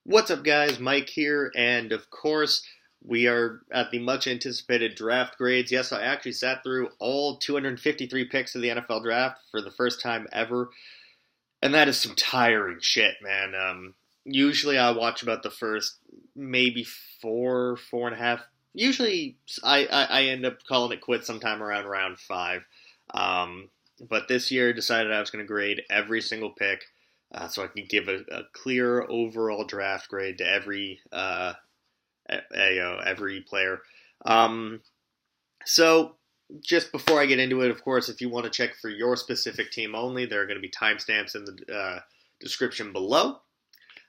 What's up, guys? Mike here, and of course, we are at the much anticipated draft grades. Yes, I actually sat through all 253 picks of the NFL draft for the first time ever, and that is some tiring shit, man. Usually I watch about the first maybe four and a half. Usually I end up calling it quits sometime around round five. But this year decided I was going to grade every single pick so I can give a clear overall draft grade to every player. Um, so just before I get into it, of course, if you want to check for your specific team only, there are going to be timestamps in the description below.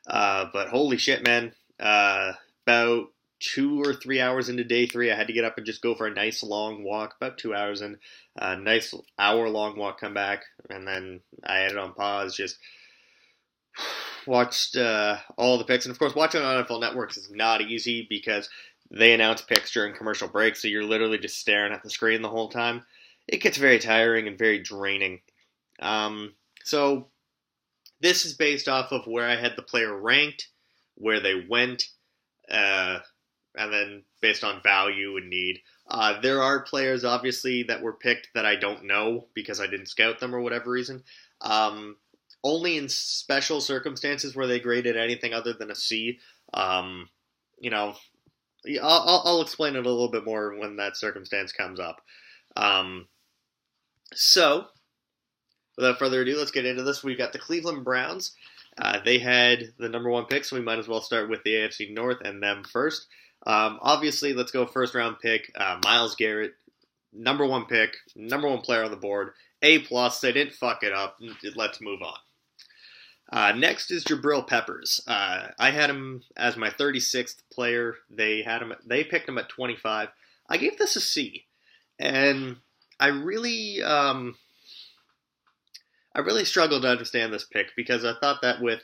But holy shit, man. About 2 or 3 hours into day three, I had to get up and just go for a nice long walk, about 2 hours in. A nice hour-long walk, come back, and then I had it on pause, just watched all the picks. And of course, watching on NFL Networks is not easy because they announce picks during commercial breaks, so you're literally just staring at the screen the whole time. It gets very tiring and very draining. So this is based off of where I had the player ranked, where they went, and then based on value and need. There are players, obviously, that were picked that I don't know because I didn't scout them or whatever reason. Only in special circumstances where they graded anything other than a C. You know, I'll explain it a little bit more when that circumstance comes up. So, without further ado, let's get into this. We've got the Cleveland Browns. They had the number one pick, so we might as well start with the AFC North and them first. Obviously, let's go first round pick. Myles Garrett, number one pick, number one player on the board. A+, they didn't fuck it up. Let's move on. Next is Jabril Peppers. I had him as my 36th player. They picked him at 25. I gave this a C, and I really struggled to understand this pick because I thought that with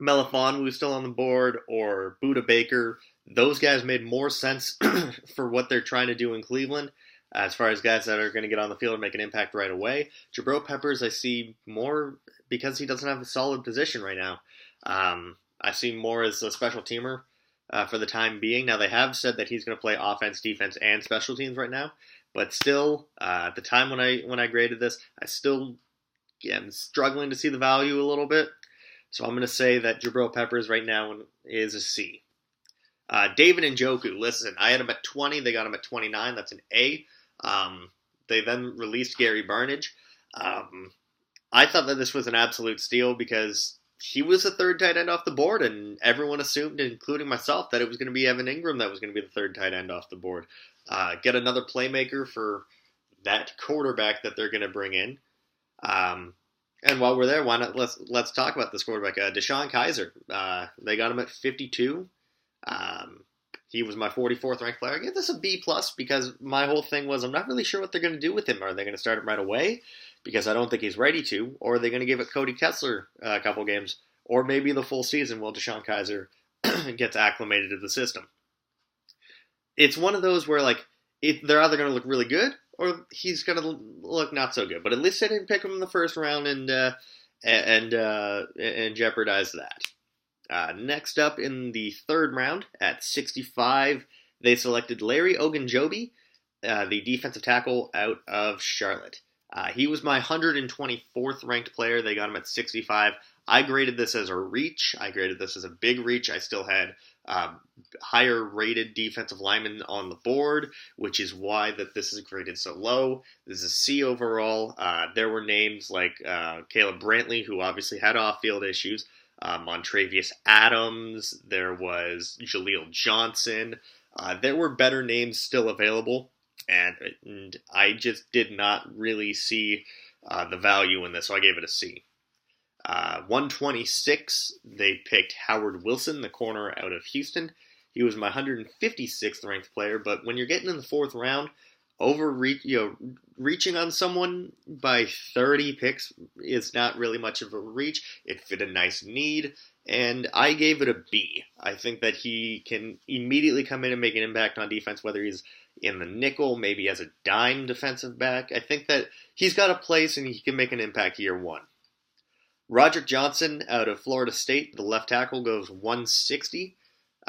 Melifonwu still on the board or Budda Baker, those guys made more sense for what they're trying to do in Cleveland. As far as guys that are going to get on the field and make an impact right away, Jabril Peppers I see more because he doesn't have a solid position right now. I see more as a special teamer for the time being. Now they have said that he's going to play offense, defense, and special teams right now, but still, at the time when I graded this, I still am struggling to see the value a little bit. So I'm going to say that Jabril Peppers right now is a C. David Njoku, listen, I had him at 20. They got him at 29. That's an A. They then released Gary Barnidge. I thought that this was an absolute steal because he was the third tight end off the board, and everyone assumed, including myself, that it was going to be Evan Ingram that was going to be the third tight end off the board. Get another playmaker for that quarterback that they're going to bring in. And while we're there, why not let's talk about this quarterback, Deshaun Kaiser. They got him at 52. He was my 44th ranked player. I give this a B+ because my whole thing was I'm not really sure what they're going to do with him. Are they going to start him right away? Because I don't think he's ready to. Or are they going to give it Cody Kessler a couple games? Or maybe the full season while Deshaun Kaiser gets acclimated to the system. It's one of those where they're either going to look really good or he's going to look not so good. But at least they didn't pick him in the first round and jeopardize that. Next up in the third round at 65, they selected Larry Ogunjobi, the defensive tackle out of Charlotte. He was my 124th ranked player. They got him at 65. I graded this as a reach. I graded this as a big reach. I still had higher rated defensive linemen on the board, which is why that this is graded so low. This is a C overall. There were names like Caleb Brantley, who obviously had off-field issues. Montravius Adams, there was Jaleel Johnson. There were better names still available, and I just did not really see the value in this, so I gave it a C. 126, they picked Howard Wilson, the corner out of Houston. He was my 156th ranked player, but when you're getting in the fourth round, reaching on someone by 30 picks is not really much of a reach. It fit a nice need, and I gave it a B. I think that he can immediately come in and make an impact on defense, whether he's in the nickel, maybe as a dime defensive back. I think that he's got a place and he can make an impact year one. Roderick Johnson out of Florida State, the left tackle, goes 160.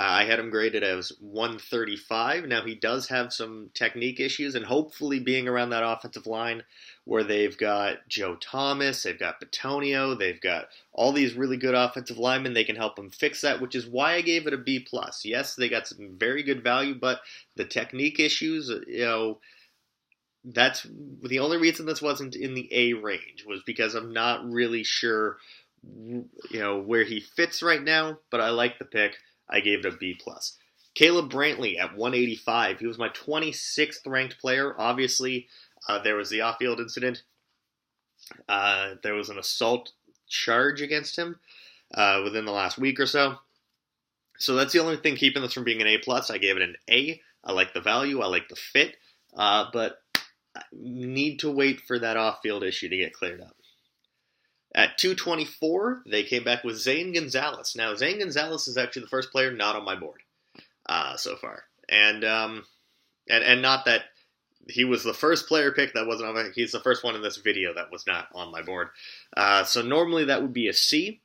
I had him graded as 135. Now, he does have some technique issues, and hopefully being around that offensive line where they've got Joe Thomas, they've got Batonio, they've got all these really good offensive linemen, they can help him fix that, which is why I gave it a B+. Yes, they got some very good value, but the technique issues, that's the only reason this wasn't in the A range was because I'm not really sure, where he fits right now, but I like the pick. I gave it a B+. Caleb Brantley at 185. He was my 26th ranked player. Obviously, there was the off-field incident. There was an assault charge against him within the last week or so. So that's the only thing keeping this from being an A+. I gave it an A. I like the value. I like the fit. But I need to wait for that off-field issue to get cleared up. At 224, they came back with Zane Gonzalez. Now, Zane Gonzalez is actually the first player not on my board so far. And not that he was the first player pick that wasn't on my... He's the first one in this video that was not on my board. So normally that would be a C.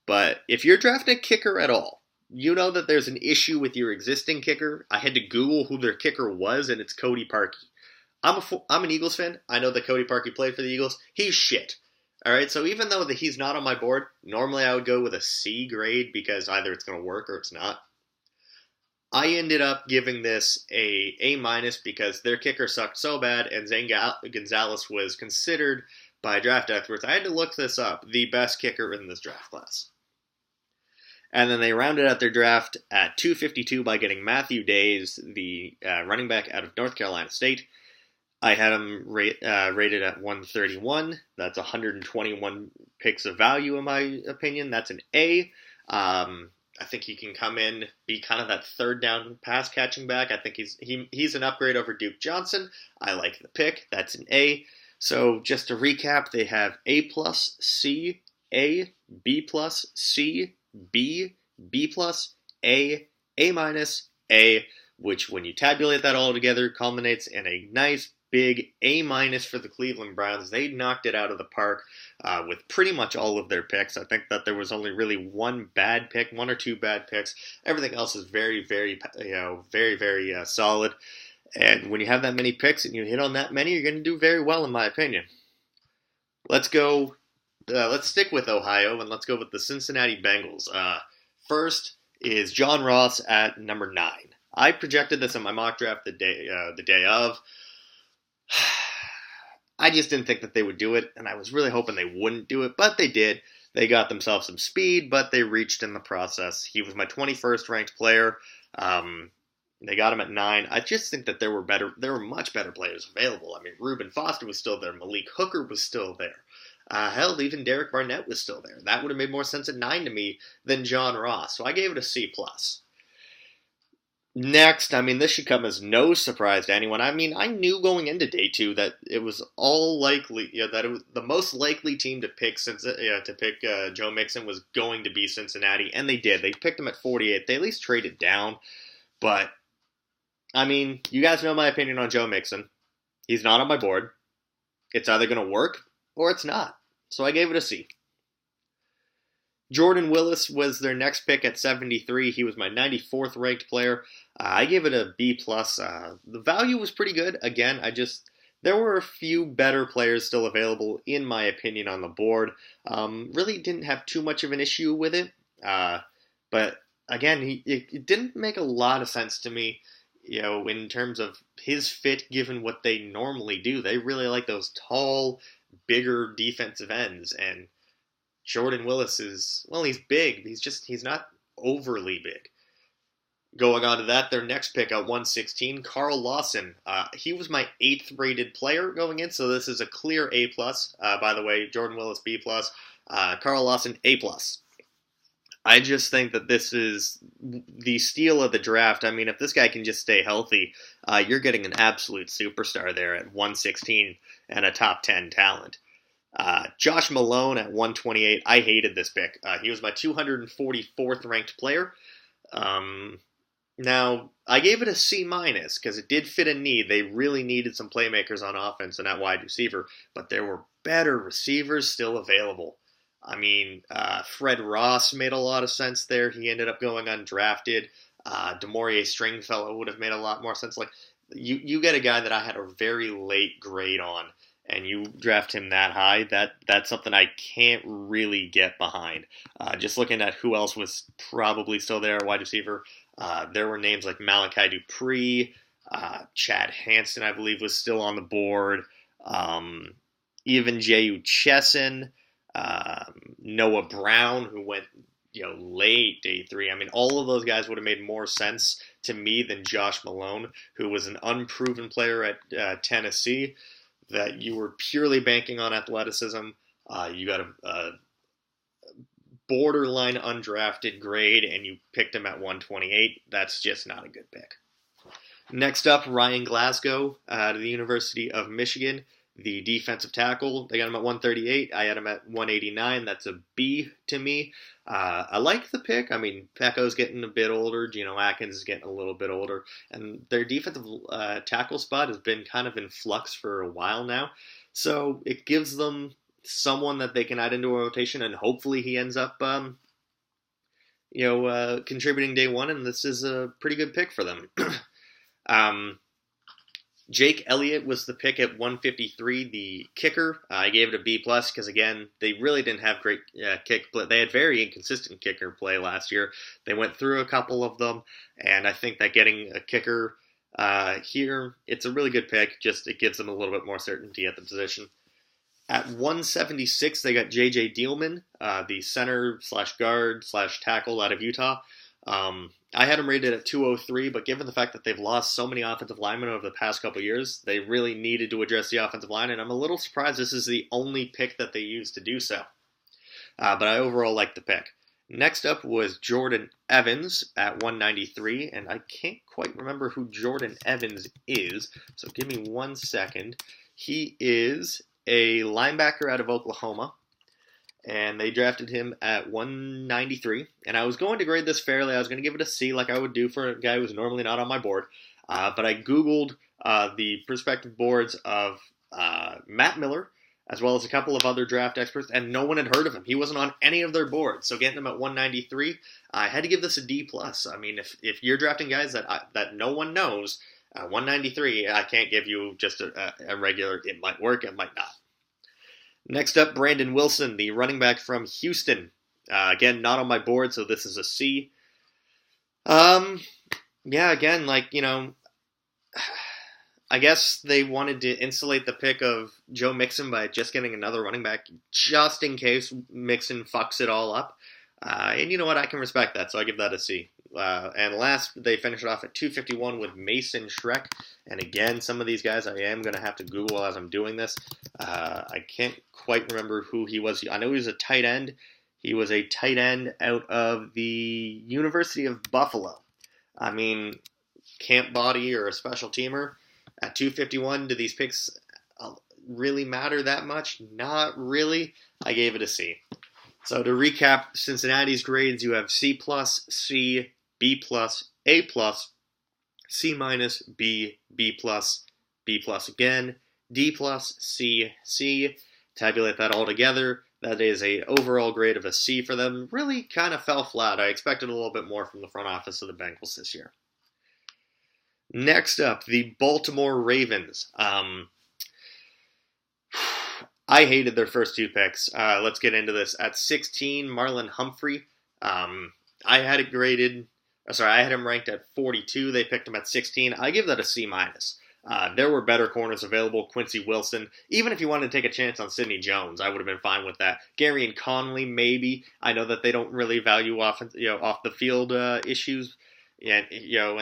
But if you're drafting a kicker at all, you know that there's an issue with your existing kicker. I had to Google who their kicker was, and it's Cody Parkey. I'm an Eagles fan. I know that Cody Parkey played for the Eagles. He's shit. All right, so even though he's not on my board, normally I would go with a C grade because either it's going to work or it's not. I ended up giving this a A- because their kicker sucked so bad, and Zane Gonzalez was considered by draft experts, I had to look this up, the best kicker in this draft class. And then they rounded out their draft at 252 by getting Matthew Days, the running back out of North Carolina State. I had him rated at 131. That's 121 picks of value, in my opinion. That's an A. I think he can come in, be kind of that third down pass catching back. I think he's an upgrade over Duke Johnson. I like the pick. That's an A. So just to recap, they have A+, C, A, B+, C, B, B+, A, A-, A, which when you tabulate that all together culminates in a nice big A- for the Cleveland Browns. They knocked it out of the park with pretty much all of their picks. I think that there was only really one or two bad picks. Everything else is very, very, very solid. And when you have that many picks and you hit on that many, you're going to do very well, in my opinion. Let's go. Let's stick with Ohio and let's go with the Cincinnati Bengals. First is John Ross at number 9. I projected this in my mock draft the day of. I just didn't think that they would do it, and I was really hoping they wouldn't do it, but they did. They got themselves some speed, but they reached in the process. He was my 21st ranked player. They got him at 9. I just think that there were much better players available. I mean, Reuben Foster was still there. Malik Hooker was still there. Hell, even Derek Barnett was still there. That would have made more sense at 9 to me than John Ross, so I gave it a C+. Next, I mean, this should come as no surprise to anyone. I mean, I knew going into day 2 that it was all likely, that it was the most likely team to pick Joe Mixon was going to be Cincinnati, and they did. They picked him at 48. They at least traded down, but I mean, you guys know my opinion on Joe Mixon. He's not on my board. It's either going to work or it's not. So I gave it a C. Jordan Willis was their next pick at 73. He was my 94th ranked player. I gave it a B+. The value was pretty good. Again, there were a few better players still available, in my opinion, on the board. Really didn't have too much of an issue with it. But again, it didn't make a lot of sense to me, in terms of his fit given what they normally do. They really like those tall, bigger defensive ends, and Jordan Willis he's big. He's not overly big. Going on to that, their next pick at 116, Carl Lawson. He was my 8th rated player going in, so this is a clear A+. By the way, Jordan Willis B+, Carl Lawson A+. I just think that this is the steal of the draft. I mean, if this guy can just stay healthy, you're getting an absolute superstar there at 116 and a top 10 talent. Josh Malone at 128. I hated this pick. He was my 244th ranked player. Now, I gave it a C- because it did fit a need. They really needed some playmakers on offense and at wide receiver, but there were better receivers still available. I mean, Fred Ross made a lot of sense there. He ended up going undrafted. DeMaurier Stringfellow would have made a lot more sense. Like, you get a guy that I had a very late grade on, and you draft him that high. That's something I can't really get behind. Just looking at who else was probably still there, wide receiver. There were names like Malachi Dupree, Chad Hansen, I believe, was still on the board. Even J.U. Chesson, Noah Brown, who went late day 3. I mean, all of those guys would have made more sense to me than Josh Malone, who was an unproven player at Tennessee, that you were purely banking on athleticism. You got a borderline undrafted grade, and you picked him at 128. That's just not a good pick. Next up, Ryan Glasgow out of the University of Michigan, the defensive tackle. They got him at 138. I had him at 189. That's a B to me. I like the pick. I mean, Pecco's getting a bit older. Geno Atkins is getting a little bit older. And their defensive tackle spot has been kind of in flux for a while now. So it gives them someone that they can add into a rotation, and hopefully he ends up contributing day 1, and this is a pretty good pick for them. Jake Elliott was the pick at 153, the kicker. I gave it a B+, because, again, they really didn't have great kick play. They had very inconsistent kicker play last year. They went through a couple of them, and I think that getting a kicker here, it's a really good pick. Just it gives them a little bit more certainty at the position. At 176, they got J.J. Dielman, the center/guard/tackle out of Utah. I had him rated at 203, but given the fact that they've lost so many offensive linemen over the past couple years, they really needed to address the offensive line, and I'm a little surprised this is the only pick that they used to do so. But I overall like the pick. Next up was Jordan Evans at 193, and I can't quite remember who Jordan Evans is, so give me 1 second. He is a linebacker out of Oklahoma, and they drafted him at 193, and I was going to grade this fairly. I was going to give it a C like I would do for a guy who's normally not on my board, but I Googled the prospective boards of Matt Miller, as well as a couple of other draft experts, and no one had heard of him. He wasn't on any of their boards, so getting him at 193, I had to give this a D+. I mean, if you're drafting guys that no one knows, 193, I can't give you just a regular, it might work, it might not. Next up, Brandon Wilson, the running back from Houston. Again, not on my board, so this is a C. Again, I guess they wanted to insulate the pick of Joe Mixon by just getting another running back, just in case Mixon fucks it all up. And you know what? I can respect that, so I give that a C. And last, they finished it off at 251 with Mason Schreck. And again, some of these guys I am going to have to Google as I'm doing this. I can't quite remember who he was. I know he was a tight end. He was a tight end out of the University of Buffalo. I mean, camp body or a special teamer. At 251, do these picks really matter that much? Not really. I gave it a C. So to recap Cincinnati's grades, you have C+, C, B+, A+, C-, B, B+, B+ again, D+, C, C. Tabulate that all together. That is a overall grade of a C for them. Really kind of fell flat. I expected a little bit more from the front office of the Bengals this year. Next up, the Baltimore Ravens. I hated their first 2 picks. Let's get into this. At 16, Marlon Humphrey. I had him ranked at 42. They picked him at 16. I give that a C-. There were better corners available. Quincy Wilson. Even if you wanted to take a chance on Sidney Jones, I would have been fine with that. Gary and Conley, maybe. I know that they don't really value off the field issues. And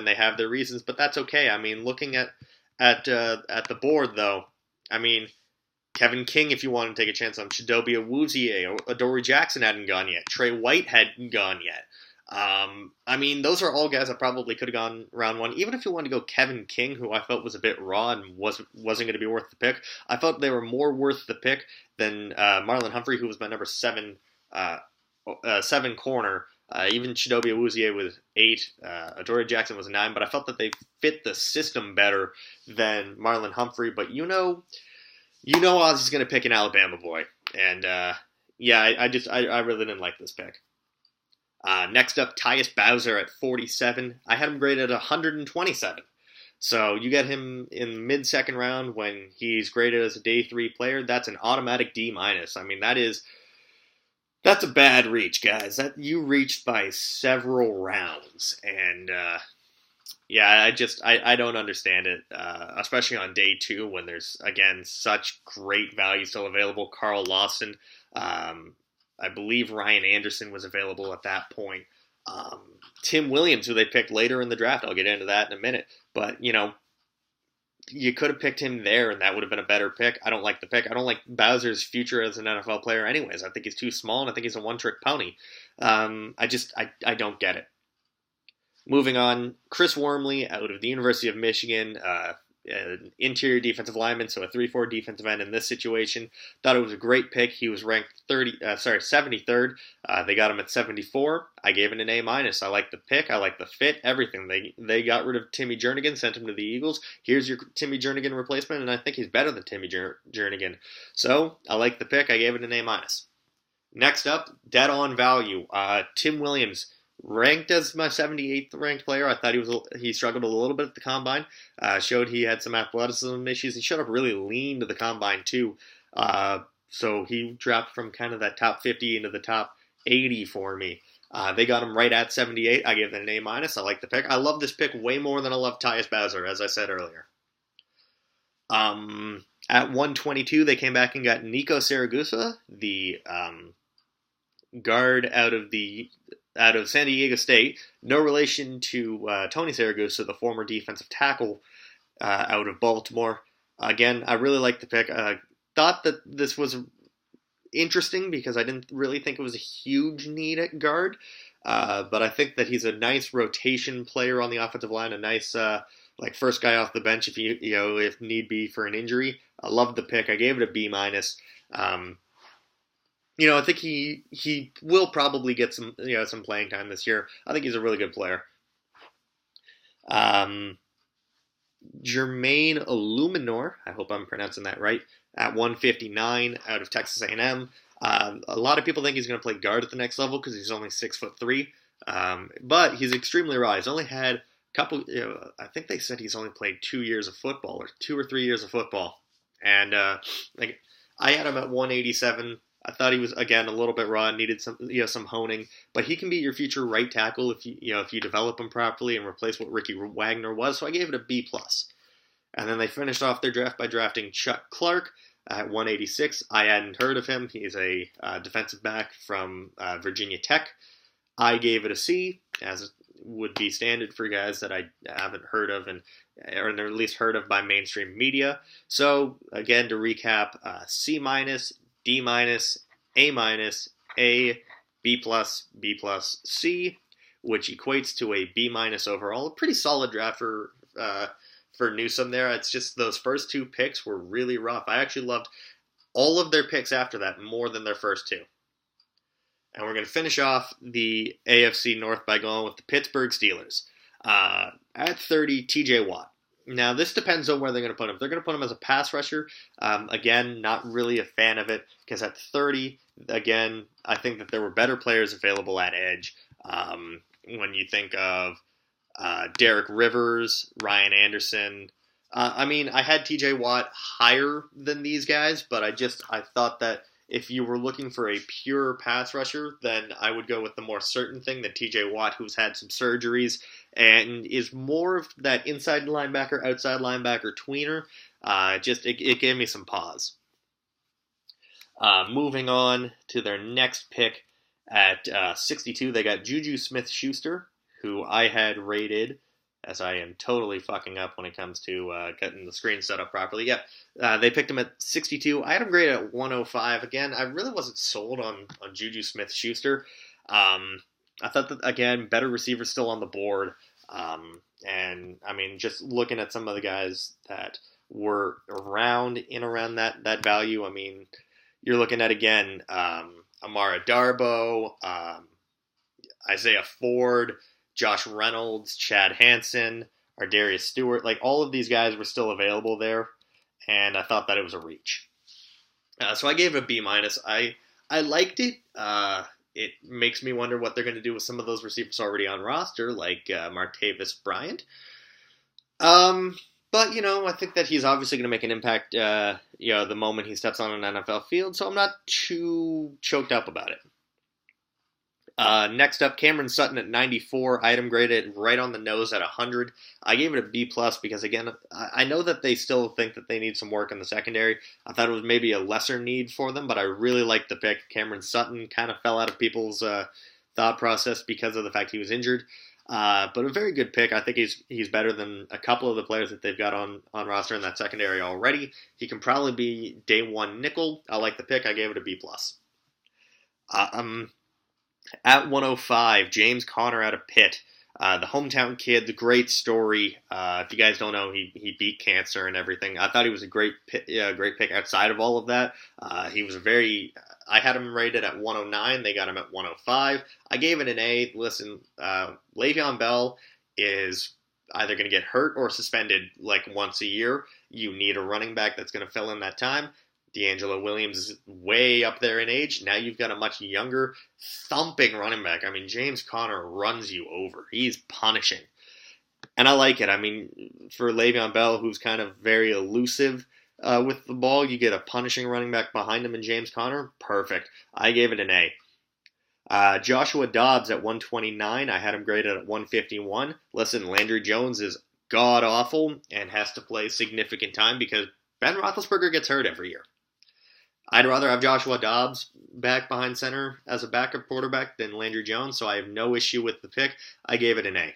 they have their reasons, but that's okay. I mean, looking at the board, though, I mean, Kevin King, if you want to take a chance on Chidobe Awuzie, Adoree Jackson hadn't gone yet. Trey White hadn't gone yet. I mean, those are all guys that probably could have gone round 1. Even if you wanted to go Kevin King, who I felt was a bit raw and wasn't going to be worth the pick, I felt they were more worth the pick than Marlon Humphrey, who was my number 7 corner. Even Chidobe Awuzie was 8, Adoree Jackson was 9, but I felt that they fit the system better than Marlon Humphrey. But Ozzy's going to pick an Alabama boy, and Yeah, I really didn't like this pick. Next up, Tyus Bowser at 47. I had him graded at 127. So you get him in mid-second round when he's graded as a day 3 player. That's an automatic D minus. I mean, that's a bad reach, guys. That you reached by several rounds, and yeah, I don't understand it, especially on day 2 when there's again such great value still available. Carl Lawson, I believe Ryan Anderson was available at that point. Tim Williams, who they picked later in the draft, I'll get into that in a minute. But you could have picked him there, and that would have been a better pick. I don't like the pick. I don't like Bowser's future as an NFL player, anyways. I think he's too small, and I think he's a one-trick pony. I don't get it. Moving on, Chris Wormley out of the University of Michigan, an interior defensive lineman, so a 3-4 defensive end in this situation. Thought it was a great pick. He was ranked 73rd. They got him at 74. I gave it an A-. I like the pick. I like the fit, everything. They got rid of Timmy Jernigan, sent him to the Eagles. Here's your Timmy Jernigan replacement, and I think he's better than Timmy Jernigan. So I like the pick. I gave it an A-. Next up, dead on value. Tim Williams, ranked as my 78th ranked player. I thought he struggled a little bit at the combine. Showed he had some athleticism issues. He showed up really lean to the combine too. So he dropped from kind of that top 50 into the top 80 for me. They got him right at 78. I gave it an A-. I like the pick. I love this pick way more than I love Tyus Bowser, as I said earlier. At 122, they came back and got Nico Siragusa, the guard out of San Diego State. No relation to Tony Siragusa, the former defensive tackle out of Baltimore. Again, I really like the pick. Thought that this was interesting because I didn't really think it was a huge need at guard. But I think that he's a nice rotation player on the offensive line, a nice first guy off the bench if need be for an injury. I love the pick. I gave it a B-. I think he will probably get some playing time this year. I think he's a really good player. Jermaine Illuminor, I hope I'm pronouncing that right, at 159 out of Texas A&M. A lot of people think he's going to play guard at the next level because he's only 6'3", but he's extremely raw. He's only had a couple. I think they said he's only played 2 years of football or 2 or 3 years of football, and I had him at 187. I thought he was again a little bit raw, needed some honing, but he can be your future right tackle if you develop him properly and replace what Ricky Wagner was. So I gave it a B+. And then they finished off their draft by drafting Chuck Clark at 186. I hadn't heard of him. He's a defensive back from Virginia Tech. I gave it a C, as would be standard for guys that I haven't heard of or at least heard of by mainstream media. So again, to recap, C-, D-, A-, A, B+, B+, C, which equates to a B- overall. A pretty solid draft for Newsome there. It's just those first 2 picks were really rough. I actually loved all of their picks after that more than their first 2. And we're going to finish off the AFC North by going with the Pittsburgh Steelers. At 30, TJ Watt. Now, this depends on where they're going to put him. If they're going to put him as a pass rusher, again, not really a fan of it, because at 30, again, I think that there were better players available at edge. When you think of Derek Rivers, Ryan Anderson. I had TJ Watt higher than these guys, but I thought that if you were looking for a pure pass rusher, then I would go with the more certain thing than TJ Watt, who's had some surgeries and is more of that inside linebacker, outside linebacker tweener. It gave me some pause. Moving on to their next pick at 62, they got Juju Smith-Schuster, who I had rated, as I am totally fucking up when it comes to getting the screen set up properly. Yeah, they picked him at 62. I had him graded at 105. Again, I really wasn't sold on Juju Smith-Schuster. I thought that, again, better receivers still on the board. Just looking at some of the guys that were around that value, you're looking at, again, Amara Darboh, Isaiah Ford, Josh Reynolds, Chad Hansen, Ardarius Stewart. All of these guys were still available there, and I thought that it was a reach. So I gave it a B-. I liked it. It makes me wonder what they're going to do with some of those receivers already on roster, like Martavis Bryant. Um, but I think that he's obviously going to make an impact. The moment he steps on an NFL field, so I'm not too choked up about it. Next up, Cameron Sutton at 94. Item graded right on the nose at 100. I gave it a B plus because again, I know that they still think that they need some work in the secondary. I thought it was maybe a lesser need for them, but I really liked the pick. Cameron Sutton kind of fell out of people's thought process because of the fact he was injured. But a very good pick. I think he's better than a couple of the players that they've got on roster in that secondary already. He can probably be day one nickel. I like the pick. I gave it a B plus. At 105, James Conner out of Pitt. The hometown kid, the great story. If you guys don't know, he beat cancer and everything. I thought he was a great pick outside of all of that. He was I had him rated at 109. They got him at 105. I gave it an A. Listen, Le'Veon Bell is either going to get hurt or suspended like once a year. You need a running back that's going to fill in that time. D'Angelo Williams is way up there in age. Now you've got a much younger, thumping running back. I mean, James Conner runs you over. He's punishing. And I like it. I mean, for Le'Veon Bell, who's kind of very elusive with the ball, you get a punishing running back behind him in James Conner. Perfect. I gave it an A. Joshua Dobbs at 129. I had him graded at 151. Listen, Landry Jones is god-awful and has to play significant time because Ben Roethlisberger gets hurt every year. I'd rather have Joshua Dobbs back behind center as a backup quarterback than Landry Jones, so I have no issue with the pick. I gave it an A.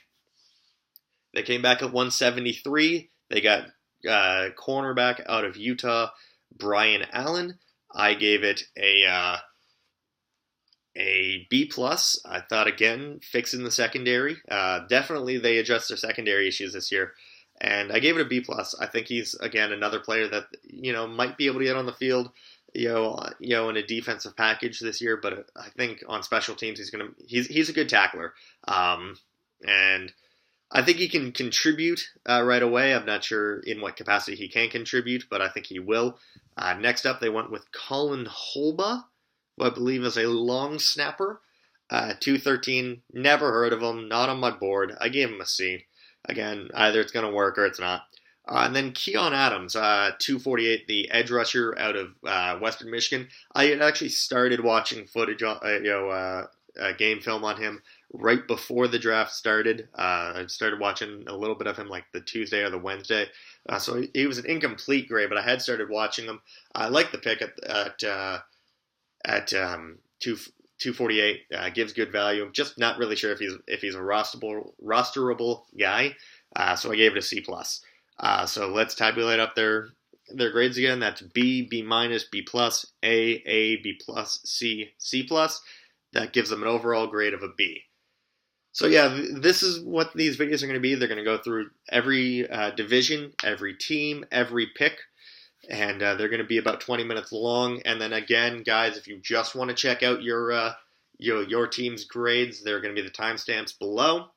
They came back at 173. They got cornerback out of Utah, Brian Allen. I gave it a B+. I thought, again, fixing the secondary. Definitely they addressed their secondary issues this year. And I gave it a B+. I think he's, again, another player that, might be able to get on the field, in a defensive package this year. But I think on special teams, he's a good tackler. And I think he can contribute right away. I'm not sure in what capacity he can contribute, but I think he will. Next up, they went with Colin Holba, who I believe is a long snapper. 213, never heard of him, not on my board. I gave him a C. Again, either it's going to work or it's not. And then Keon Adams, 248, the edge rusher out of Western Michigan. I had actually started watching footage, game film on him right before the draft started. I started watching a little bit of him like the Tuesday or the Wednesday. So he was an incomplete grade, but I had started watching him. I like the pick at 248. Gives good value. I'm just not really sure if he's a rosterable guy. So I gave it a C+. So let's tabulate up their grades again. That's B, B-, B+, A, B+, C, C+. That gives them an overall grade of a B. So yeah, this is what these videos are going to be. They're going to go through every division, every team, every pick. And they're going to be about 20 minutes long. And then again, guys, if you just want to check out your team's grades, there are going to be the timestamps below.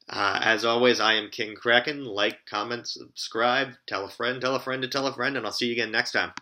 As always, I am King Kraken. Like, comment, subscribe, tell a friend to tell a friend, and I'll see you again next time.